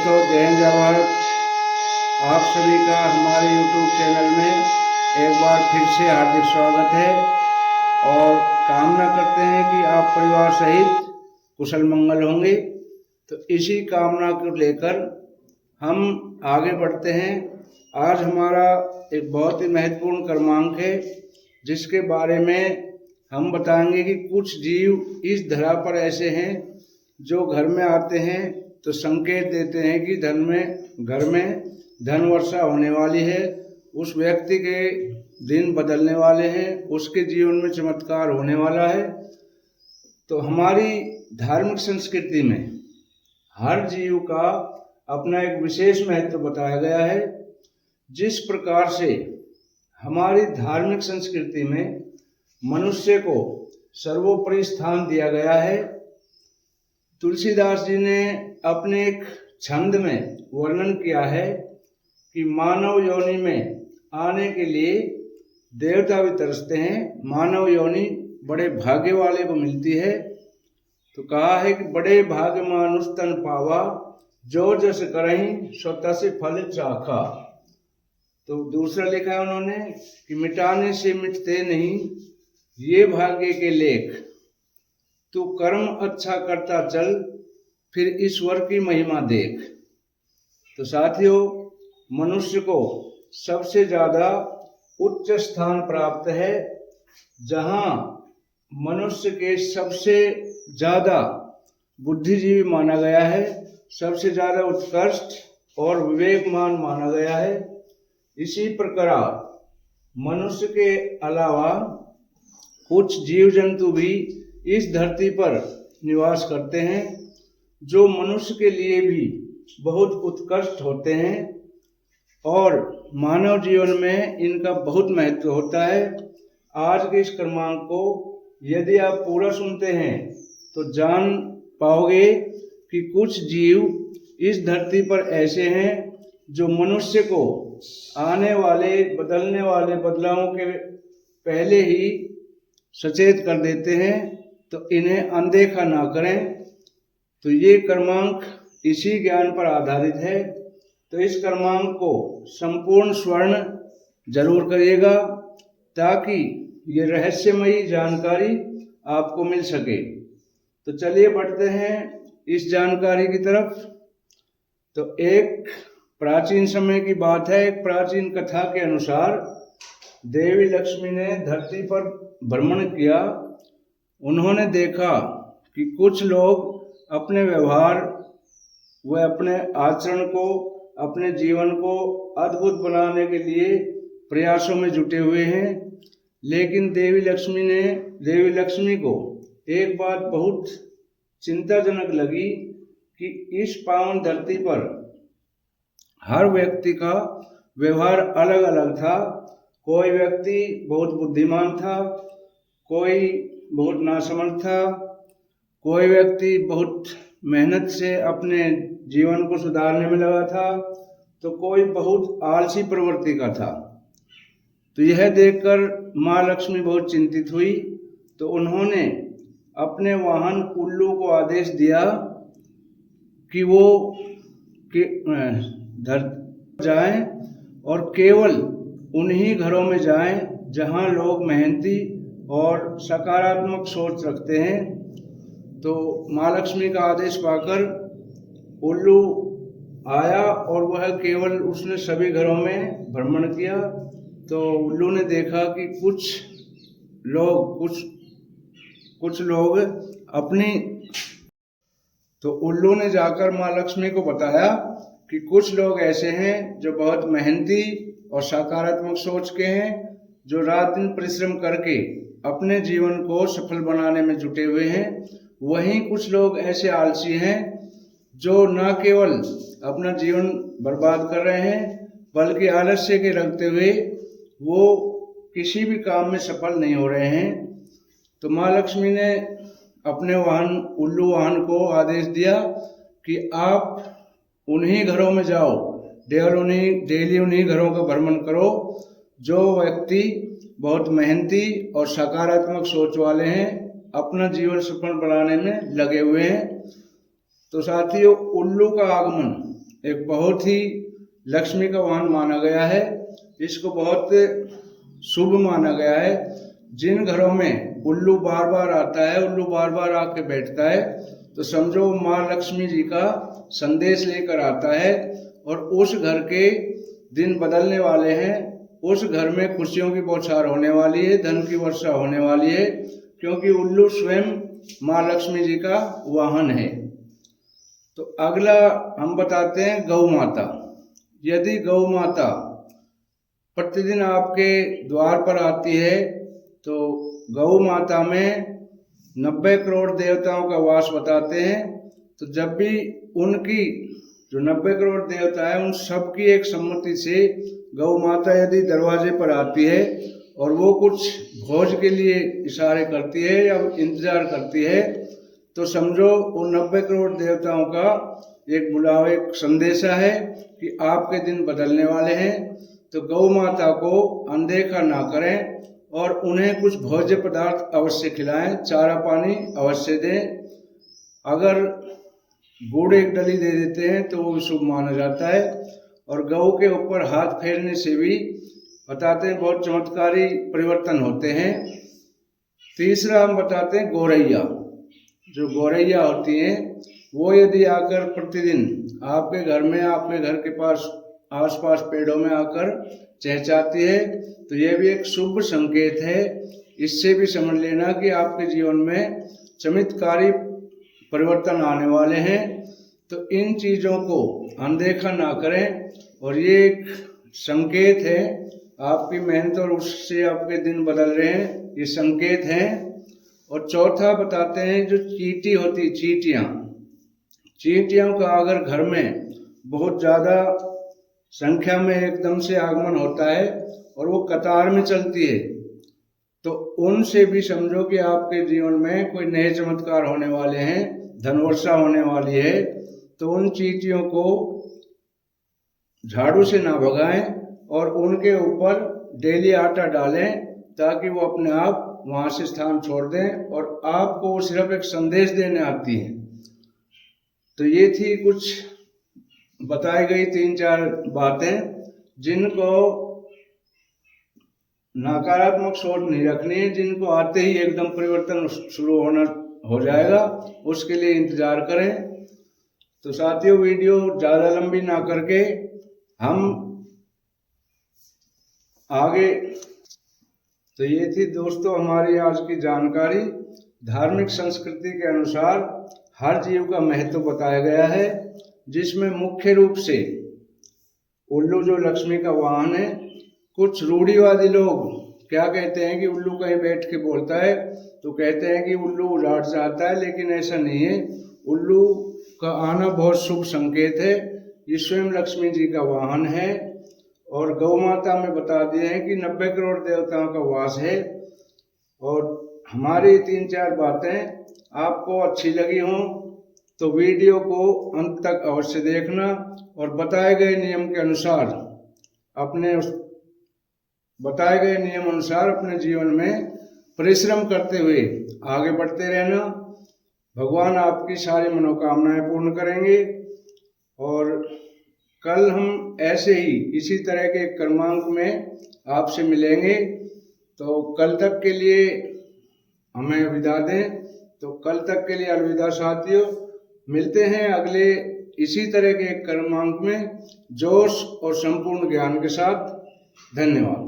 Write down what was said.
दोस्तों, जय हिंद, जय भारत। आप सभी का हमारे YouTube चैनल में एक बार फिर से हार्दिक स्वागत है और कामना करते हैं कि आप परिवार सहित कुशल मंगल होंगे। तो इसी कामना को लेकर हम आगे बढ़ते हैं। आज हमारा एक बहुत ही महत्वपूर्ण क्रमांक है जिसके बारे में हम बताएंगे कि कुछ जीव इस धरा पर ऐसे हैं जो घर में आते हैं तो संकेत देते हैं कि घर में धन वर्षा होने वाली है, उस व्यक्ति के दिन बदलने वाले हैं, उसके जीवन में चमत्कार होने वाला है। तो हमारी धार्मिक संस्कृति में हर जीव का अपना एक विशेष महत्व बताया गया है। जिस प्रकार से हमारी धार्मिक संस्कृति में मनुष्य को सर्वोपरि स्थान दिया गया है, तुलसीदास जी ने अपने एक छंद में वर्णन किया है कि मानव योनि में आने के लिए देवता भी तरसते हैं, मानव योनि बड़े भाग्य वाले को मिलती है। तो कहा है कि बड़े भाग्य मानुष तन पावा, जो जस करहीं सो तस फल चाखा। तो दूसरा लिखा है उन्होंने कि मिटाने से मिटते नहीं ये भाग्य के लेख, तू कर्म अच्छा करता चल फिर ईश्वर की महिमा देख। तो साथियों, मनुष्य को सबसे ज्यादा उच्च स्थान प्राप्त है, जहां मनुष्य के सबसे ज्यादा बुद्धिजीवी माना गया है, सबसे ज्यादा उत्कृष्ट और विवेकमान माना गया है। इसी प्रकार मनुष्य के अलावा कुछ जीव जंतु भी इस धरती पर निवास करते हैं जो मनुष्य के लिए भी बहुत उत्कृष्ट होते हैं और मानव जीवन में इनका बहुत महत्व होता है। आज के इस क्रमांक को यदि आप पूरा सुनते हैं तो जान पाओगे कि कुछ जीव इस धरती पर ऐसे हैं जो मनुष्य को आने वाले बदलने वाले बदलावों के पहले ही सचेत कर देते हैं। तो इन्हें अनदेखा ना करें। तो ये क्रमांक इसी ज्ञान पर आधारित है। तो इस क्रमांक को संपूर्ण स्वर्ण जरूर करिएगा ताकि ये रहस्यमयी जानकारी आपको मिल सके। तो चलिए बढ़ते हैं इस जानकारी की तरफ। तो एक प्राचीन समय की बात है, एक प्राचीन कथा के अनुसार देवी लक्ष्मी ने धरती पर भ्रमण किया। उन्होंने देखा कि कुछ लोग अपने व्यवहार व अपने आचरण को, अपने जीवन को अद्भुत बनाने के लिए प्रयासों में जुटे हुए हैं। लेकिन देवी लक्ष्मी को एक बात बहुत चिंताजनक लगी कि इस पावन धरती पर हर व्यक्ति का व्यवहार अलग अलग था। कोई व्यक्ति बहुत बुद्धिमान था, कोई बहुत नासमर्थ था, कोई व्यक्ति बहुत मेहनत से अपने जीवन को सुधारने में लगा था, तो कोई बहुत आलसी प्रवृत्ति का था। तो यह देखकर माँ लक्ष्मी बहुत चिंतित हुई। तो उन्होंने अपने वाहन उल्लू को आदेश दिया कि वो जाएं और केवल उन्हीं घरों में जाएं जहां लोग मेहनती और सकारात्मक सोच रखते हैं। तो माँ लक्ष्मी का आदेश पाकर उल्लू आया और वह केवल उसने सभी घरों में भ्रमण किया। तो उल्लू ने देखा कि कुछ लोग तो उल्लू ने जाकर माँ लक्ष्मी को बताया कि कुछ लोग ऐसे हैं जो बहुत मेहनती और सकारात्मक सोच के हैं, जो रात दिन परिश्रम करके अपने जीवन को सफल बनाने में जुटे हुए हैं। वहीं कुछ लोग ऐसे आलसी हैं जो न केवल अपना जीवन बर्बाद कर रहे हैं बल्कि आलस्य के रखते हुए वो किसी भी काम में सफल नहीं हो रहे हैं। तो माँ लक्ष्मी ने अपने उल्लू वाहन को आदेश दिया कि आप उन्हीं घरों में जाओ, डेली उन्हीं घरों का भ्रमण करो जो व्यक्ति बहुत मेहनती और सकारात्मक सोच वाले हैं, अपना जीवन सफल बनाने में लगे हुए हैं। तो साथियों, उल्लू का आगमन एक बहुत ही लक्ष्मी का वाहन माना गया है। इसको बहुत शुभ माना गया है। जिन घरों में उल्लू बार बार आता है, उल्लू बार बार आके बैठता है, तो समझो माँ लक्ष्मी जी का संदेश लेकर आता है और उस घर के दिन बदलने वाले हैं। उस घर में खुशियों की बौछार होने वाली है, धन की वर्षा होने वाली है, क्योंकि उल्लू स्वयं माँ लक्ष्मी जी का वाहन है। तो अगला हम बताते हैं गौ माता। यदि गौ माता प्रतिदिन आपके द्वार पर आती है तो गौ माता में 90 करोड़ देवताओं का वास बताते हैं। तो जब भी उनकी जो 90 करोड़ देवता है उन सबकी एक सम्मति से गौ माता यदि दरवाजे पर आती है और वो कुछ भोज के लिए इशारे करती है या इंतजार करती है, तो समझो उन 90 करोड़ देवताओं का एक बुलावा, एक संदेशा है कि आपके दिन बदलने वाले हैं। तो गौ माता को अनदेखा ना करें और उन्हें कुछ भोज्य पदार्थ अवश्य खिलाएं, चारा पानी अवश्य दें। अगर गुड़ एक डली दे देते हैं तो वो शुभ माना जाता है। और गौ के ऊपर हाथ फेरने से भी बताते हैं बहुत चमत्कारी परिवर्तन होते हैं। तीसरा हम बताते हैं गौरैया। जो गौरैया होती हैं वो यदि आकर प्रतिदिन आपके घर में, आपके घर के पास आसपास पेड़ों में आकर चहचहाती है, तो यह भी एक शुभ संकेत है। इससे भी समझ लेना कि आपके जीवन में चमत्कारी परिवर्तन आने वाले हैं। तो इन चीज़ों को अनदेखा ना करें और ये एक संकेत है, आपकी मेहनत और उससे आपके दिन बदल रहे हैं, ये संकेत हैं। और चौथा बताते हैं जो चींटी होती, चींटियों का अगर घर में बहुत ज़्यादा संख्या में एकदम से आगमन होता है और वो कतार में चलती है, तो उनसे भी समझो कि आपके जीवन में कोई नए चमत्कार होने वाले हैं, धनवर्षा होने वाली है। तो उन चींटियों को झाड़ू से ना भगाएं और उनके ऊपर डेली आटा डालें ताकि वो अपने आप वहां से स्थान छोड़ दें और आपको सिर्फ एक संदेश देने आती है। तो ये थी कुछ बताई गई 3-4 बातें जिनको नकारात्मक सोच नहीं रखनी है, जिनको आते ही एकदम परिवर्तन शुरू हो जाएगा, उसके लिए इंतजार करें। तो साथियों, वीडियो ज़्यादा लंबी ना करके हम आगे, तो ये थी दोस्तों हमारी आज की जानकारी। धार्मिक संस्कृति के अनुसार हर जीव का महत्व बताया गया है, जिसमें मुख्य रूप से उल्लू जो लक्ष्मी का वाहन है। कुछ रूढ़िवादी लोग क्या कहते हैं कि उल्लू कहीं बैठ के बोलता है तो कहते हैं कि उल्लू उलाट जाता है, लेकिन ऐसा नहीं है। उल्लू का आना बहुत शुभ संकेत है। ये स्वयं लक्ष्मी जी का वाहन है। और गौ माता में बता दिए हैं कि 90 करोड़ देवताओं का वास है। और हमारी 3-4 बातें आपको अच्छी लगी हों तो वीडियो को अंत तक अवश्य देखना और बताए गए नियम अनुसार अपने जीवन में परिश्रम करते हुए आगे बढ़ते रहना। भगवान आपकी सारी मनोकामनाएं पूर्ण करेंगे। और कल हम ऐसे ही इसी तरह के क्रमांक में आपसे मिलेंगे। तो कल तक के लिए हमें विदा दें। तो कल तक के लिए अलविदा साथियों। मिलते हैं अगले इसी तरह के क्रमांक में जोश और संपूर्ण ज्ञान के साथ। धन्यवाद।